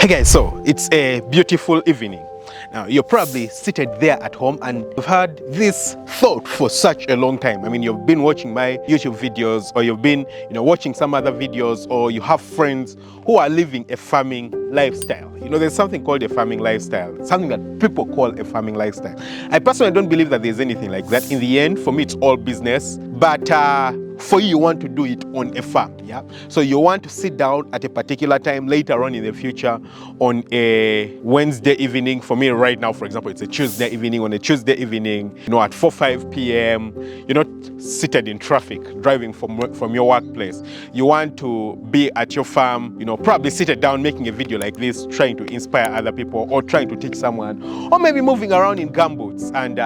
Hey guys, so it's a beautiful evening. Now you're probably seated there at home and you've had this thought for such a long time. I mean, you've been watching my YouTube videos, or you've been, watching some other videos, or you have friends who are living a farming lifestyle. There's something called a farming lifestyle, something that people call a farming lifestyle. I personally don't believe that there's anything like that. In the end, for me, it's all business. But for you want to do it on a farm, yeah? So you want to sit down at a particular time later on in the future on a Wednesday evening. For me right now, for example, it's a Tuesday evening. On a Tuesday evening, at 4-5 p.m., you're not seated in traffic, driving from your workplace. You want to be at your farm, probably seated down making a video like this, trying to inspire other people or trying to teach someone, or maybe moving around in gumboots and,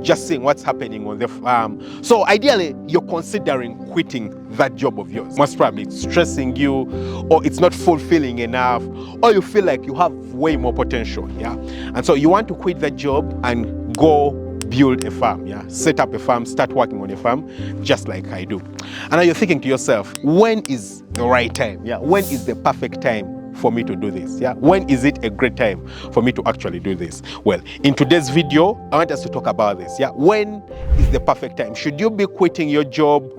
just seeing what's happening on the farm. So ideally, you're considering quitting that job of yours. Most probably it's stressing you, or it's not fulfilling enough, or you feel like you have way more potential, yeah? And so you want to quit that job and go build a farm, yeah? Set up a farm, start working on a farm, just like I do. And now you're thinking to yourself, when is the right time? Yeah, when is the perfect time for me to do this? Yeah, when is it a great time for me to actually do this? Well, in today's video, I want us to talk about this. Yeah, when is the perfect time? Should you be quitting your job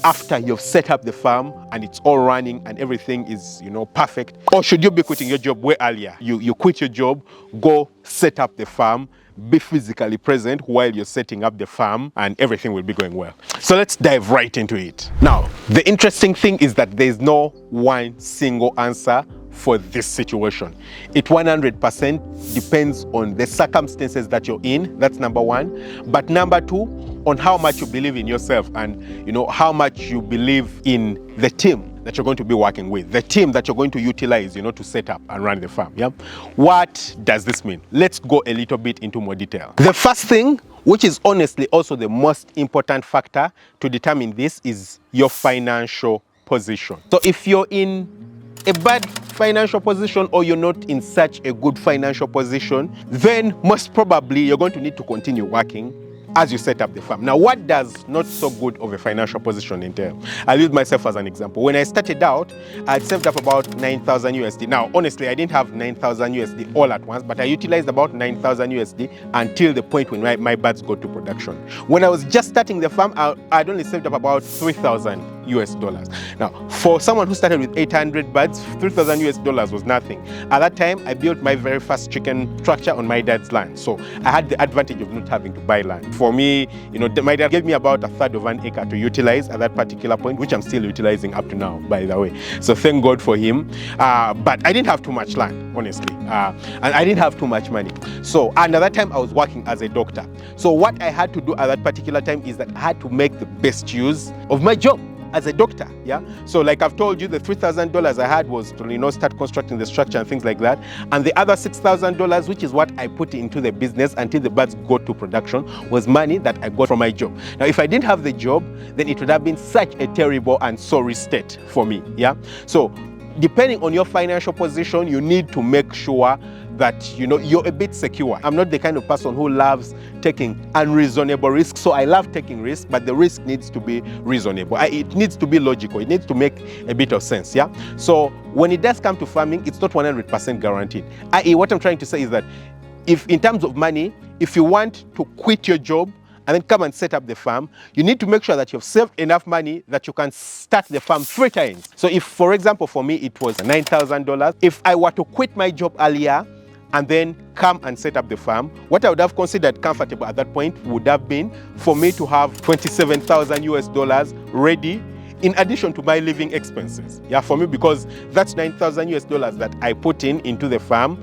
after you've set up the farm and it's all running and everything is, perfect? Or should you be quitting your job way earlier? You quit your job, go set up the farm, be physically present while you're setting up the farm, and everything will be going well. So let's dive right into it. Now, the interesting thing is that there's no one single answer for this situation. It 100% depends on the circumstances that you're in. That's number one. But number two, on how much you believe in yourself and how much you believe in the team that you're going to be working with, the team that you're going to utilize, to set up and run the farm. Yeah. What does this mean? Let's go a little bit into more detail. The first thing, which is honestly also the most important factor to determine this, is your financial position. So if you're in a bad financial position, or you're not in such a good financial position, then most probably you're going to need to continue working as you set up the farm. Now, what does not so good of a financial position entail? I'll use myself as an example. When I started out, I'd saved up about 9,000 USD. Now, honestly, I didn't have 9,000 USD all at once, but I utilized about 9,000 USD until the point when my birds got to production. When I was just starting the farm, I'd only saved up about 3,000 US dollars. Now, for someone who started with 800 birds, 3,000 US dollars was nothing. At that time, I built my very first chicken structure on my dad's land. So I had the advantage of not having to buy land. For me, my dad gave me about 1/3 of an acre to utilize at that particular point, which I'm still utilizing up to now, by the way. So thank God for him. But I didn't have too much land, honestly. And I didn't have too much money. So, and at that time, I was working as a doctor. So what I had to do at that particular time is that I had to make the best use of my job as a doctor, yeah? So like I've told you, the $3,000 I had was to, start constructing the structure and things like that. And the other $6,000, which is what I put into the business until the birds got to production, was money that I got from my job. Now, if I didn't have the job, then it would have been such a terrible and sorry state for me, yeah? So depending on your financial position, you need to make sure that you're a bit secure. I'm not the kind of person who loves taking unreasonable risks. So I love taking risks, but the risk needs to be reasonable. It needs to be logical. It needs to make a bit of sense, yeah? So when it does come to farming, it's not 100% guaranteed. What I'm trying to say is that if in terms of money, if you want to quit your job and then come and set up the farm, you need to make sure that you've saved enough money that you can start the farm 3 times. So if, for example, for me, it was $9,000, if I were to quit my job earlier and then come and set up the farm, what I would have considered comfortable at that point would have been for me to have 27,000 US dollars ready, in addition to my living expenses. Yeah, for me, because that's 9,000 US dollars that I put into the farm.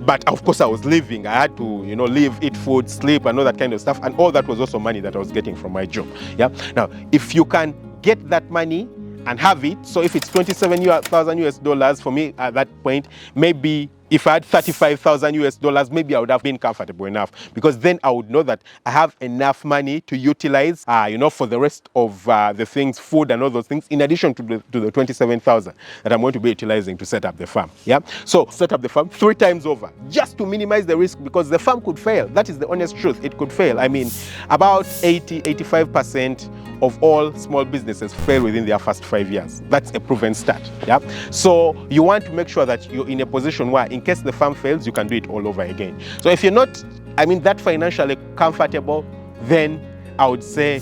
But of course I was living. I had to, live, eat food, sleep, and all that kind of stuff. And all that was also money that I was getting from my job. Yeah. Now, if you can get that money and have it, so if it's 27,000 US dollars for me at that point, maybe if I had 35,000 US dollars, maybe I would have been comfortable enough, because then I would know that I have enough money to utilize, for the rest of the things, food and all those things, in addition to the 27,000 that I'm going to be utilizing to set up the farm. Yeah. So set up the farm 3 times over, just to minimize the risk, because the farm could fail. That is the honest truth. It could fail. I mean, about 85% of all small businesses fail within their first 5 years. That's a proven stat. Yeah. So you want to make sure that you're in a position where, in in case the farm fails, you can do it all over again. So if you're not, that financially comfortable, then I would say,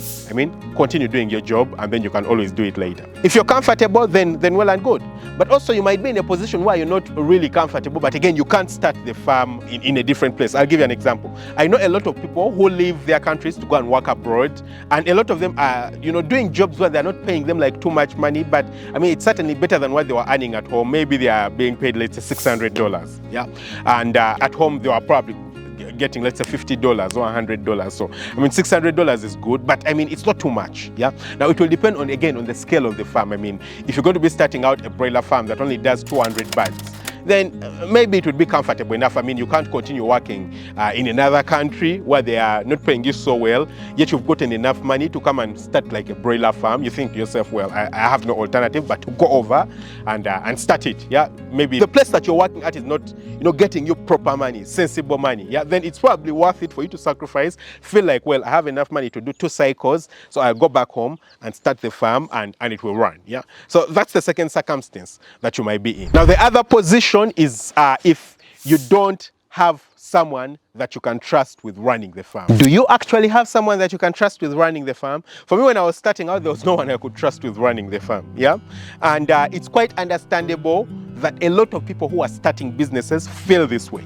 continue doing your job, and then you can always do it later. If you're comfortable, then well and good. But also you might be in a position where you're not really comfortable, but again, you can't start the farm in a different place. I'll give you an example. I know a lot of people who leave their countries to go and work abroad, and a lot of them are, doing jobs where they're not paying them like too much money, but it's certainly better than what they were earning at home. Maybe they are being paid, let's say, $600, yeah? And at home, they were probably getting, let's say, $50 or $100. So $600 is good, but it's not too much. Yeah. Now it will depend on, again, on the scale of the farm. If you're going to be starting out a broiler farm that only does 200 birds, then maybe it would be comfortable enough. You can't continue working in another country where they are not paying you so well, yet you've gotten enough money to come and start like a broiler farm. You think to yourself, well, I have no alternative but to go over and start it. Yeah, maybe the place that you're working at is not, getting you proper money, sensible money. Yeah, then it's probably worth it for you to sacrifice. Feel like, well, I have enough money to do 2 cycles, so I'll go back home and start the farm, and it will run. Yeah, so that's the second circumstance that you might be in. Now the other position is if you don't have someone that you can trust with running the farm. Do you actually have someone that you can trust with running the farm? For me, when I was starting out, there was no one I could trust with running the farm. Yeah, and it's quite understandable that a lot of people who are starting businesses feel this way.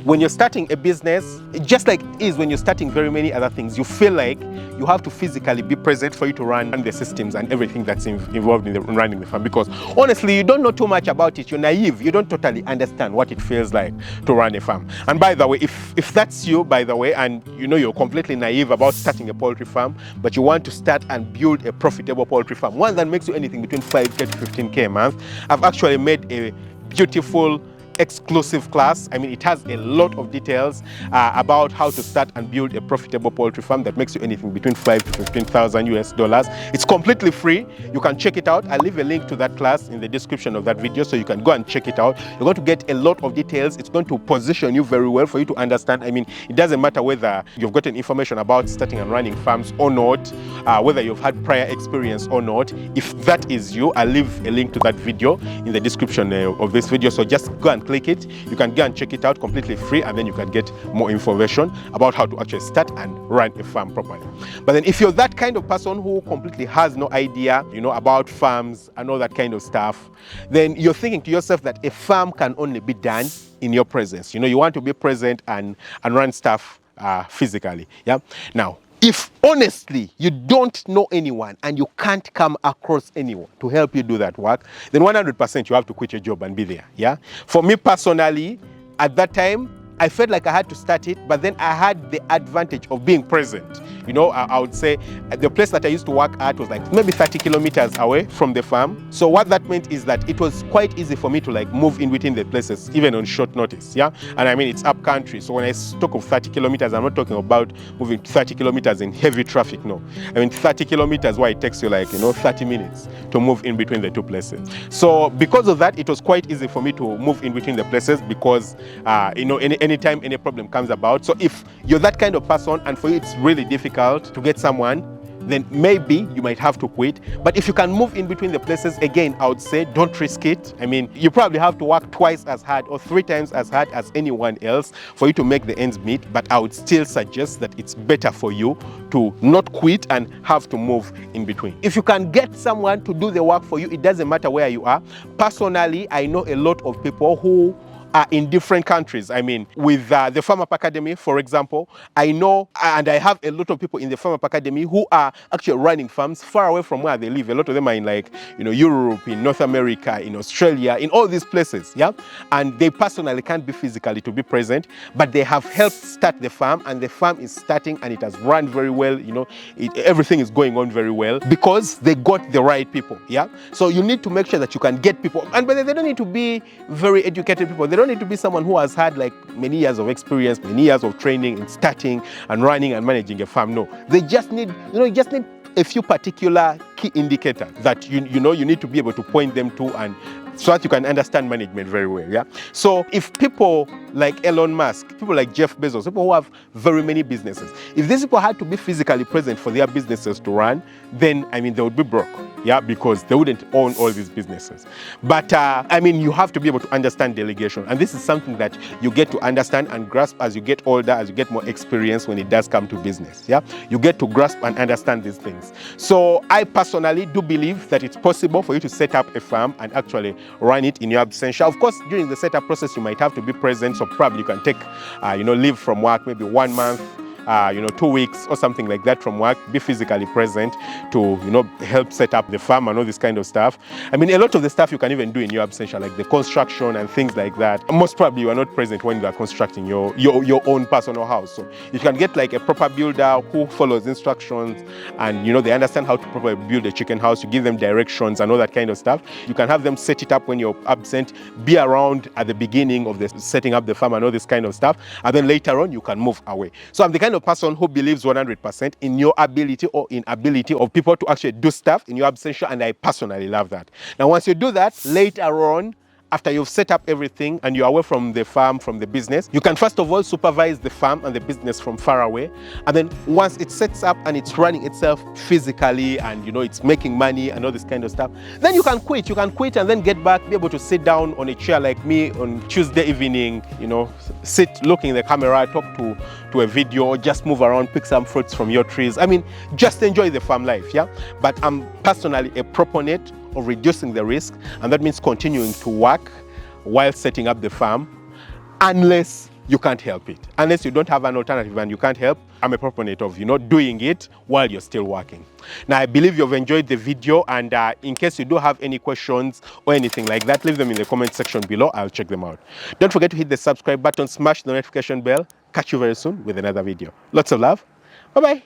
When you're starting a business, just like it is when you're starting very many other things, you feel like you have to physically be present for you to run the systems and everything that's involved in running the farm, because honestly, you don't know too much about it. You're naive. You don't totally understand what it feels like to run a farm. And by the way, if that's you, by the way, and you're completely naive about starting a poultry farm, but you want to start and build a profitable poultry farm, one that makes you anything between 5K to 15K a month, I've actually made a beautiful exclusive class. It has a lot of details about how to start and build a profitable poultry farm that makes you anything between $5,000 to $15,000. It's completely free. You can check it out. I'll leave a link to that class in the description of that video, so you can go and check it out. You're going to get a lot of details. It's going to position you very well for you to understand. It doesn't matter whether you've gotten information about starting and running farms or not, whether you've had prior experience or not. If that is you, I'll leave a link to that video in the description of this video, so just go and click it. You can go and check it out completely free, and then you can get more information about how to actually start and run a farm properly. But then if you're that kind of person who completely has no idea, about farms and all that kind of stuff, then you're thinking to yourself that a farm can only be done in your presence. You want to be present and run stuff physically. Yeah. Now, if honestly you don't know anyone and you can't come across anyone to help you do that work, then 100% you have to quit your job and be there. Yeah. For me personally, at that time, I felt like I had to start it, but then I had the advantage of being present. I would say the place that I used to work at was like maybe 30 kilometers away from the farm. So what that meant is that it was quite easy for me to like move in between the places, even on short notice. Yeah. And it's up country. So when I talk of 30 kilometers, I'm not talking about moving 30 kilometers in heavy traffic. No. 30 kilometers where it takes you like, 30 minutes to move in between the two places. So because of that, it was quite easy for me to move in between the places, because, anytime any problem comes about. So if you're that kind of person and for you it's really difficult to get someone, then maybe you might have to quit. But if you can move in between the places, again, I would say don't risk it. You probably have to work twice as hard or 3 times as hard as anyone else for you to make the ends meet. But I would still suggest that it's better for you to not quit and have to move in between. If you can get someone to do the work for you, it doesn't matter where you are. Personally, I know a lot of people who are in different countries. With the Farm Up Academy, for example, I know and I have a lot of people in the Farm Up Academy who are actually running farms far away from where they live. A lot of them are in Europe, in North America, in Australia, in all these places. Yeah, and they personally can't be physically to be present, but they have helped start the farm, and the farm is starting and it has run very well. Everything is going on very well because they got the right people. Yeah, so you need to make sure that you can get people, and but they don't need to be very educated people. They don't need to be someone who has had like many years of experience, many years of training in starting and running and managing a farm. No, they just need, a few particular key indicators that you need to be able to point them to, and so that you can understand management very well. Yeah. So if people like Elon Musk, people like Jeff Bezos, people who have very many businesses. If these people had to be physically present for their businesses to run, then, I mean, they would be broke, yeah, because they wouldn't own all these businesses. But, I mean, you have to be able to understand delegation. And this is something that you get to understand and grasp as you get older, as you get more experience when it does come to business, yeah. You get to grasp and understand these things. So I personally do believe that it's possible for you to set up a farm and actually run it in your absentia. Of course, during the setup process, you might have to be present, so probably you can take, leave from work, maybe 1 month, 2 weeks or something like that from work, be physically present to, help set up the farm and all this kind of stuff. I mean, a lot of the stuff you can even do in your absentia, like the construction and things like that. Most probably you are not present when you are constructing your own personal house. So you can get like a proper builder who follows instructions and, they understand how to properly build a chicken house. You give them directions and all that kind of stuff. You can have them set it up when you're absent, be around at the beginning of the setting up the farm and all this kind of stuff. And then later on, you can move away. So I'm the kind of person who believes 100% in your ability or inability of people to actually do stuff in your absentia, and I personally love that. Now, once you do that, later on, after you've set up everything and you're away from the farm, from the business, you can first of all supervise the farm and the business from far away. And then once it sets up and it's running itself physically and, it's making money and all this kind of stuff, then you can quit. You can quit and then get back, be able to sit down on a chair like me on Tuesday evening, sit, look in the camera, talk to a video, or just move around, pick some fruits from your trees. I mean, just enjoy the farm life, yeah? But I'm personally a proponent of reducing the risk, and that means continuing to work while setting up the farm, unless you can't help it. Unless you don't have an alternative and you can't help, I'm a proponent of, doing it while you're still working. Now, I believe you've enjoyed the video, and in case you do have any questions or anything like that, leave them in the comment section below. I'll check them out. Don't forget to hit the subscribe button, smash the notification bell. Catch you very soon with another video. Lots of love. Bye-bye.